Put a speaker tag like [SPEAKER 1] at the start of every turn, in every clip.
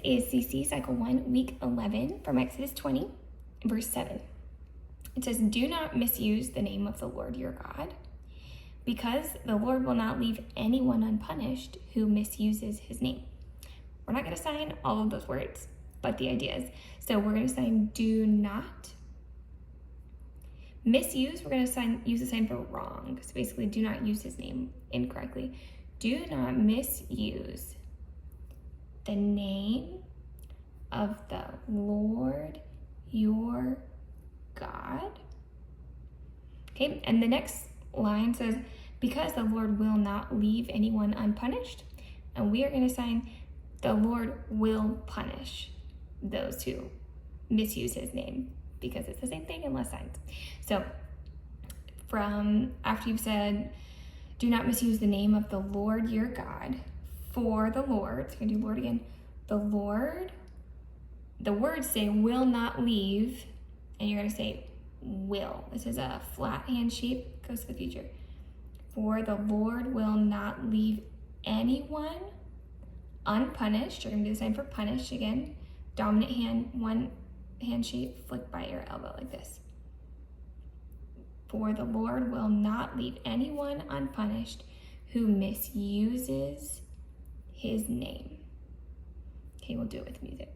[SPEAKER 1] is CC Cycle 1, Week 11 from Exodus 20, verse 7. It says, "Do not misuse the name of the Lord your God, because the Lord will not leave anyone unpunished who misuses his name." We're not going to sign all of those words, but the idea is, so we're going to sign do not. Misuse, we're going to use the sign for wrong. So basically, do not use his name incorrectly. Do not misuse the name of the Lord your God. Okay, and the next line says, because the Lord will not leave anyone unpunished. And we are going to sign, the Lord will punish those who misuse his name, because it's the same thing in less signs. So from after you've said, do not misuse the name of the Lord your God, for the Lord, so you're gonna do Lord again, the Lord, the words say will not leave, and you're gonna say will. This is a flat hand shape, goes to the future. For the Lord will not leave anyone unpunished. You're gonna do the sign for punish again. Dominant hand, one hand shape, flick by your elbow like this. For the Lord will not leave anyone unpunished who misuses his name. Okay, we'll do it with music.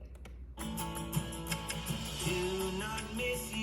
[SPEAKER 2] Do not misuse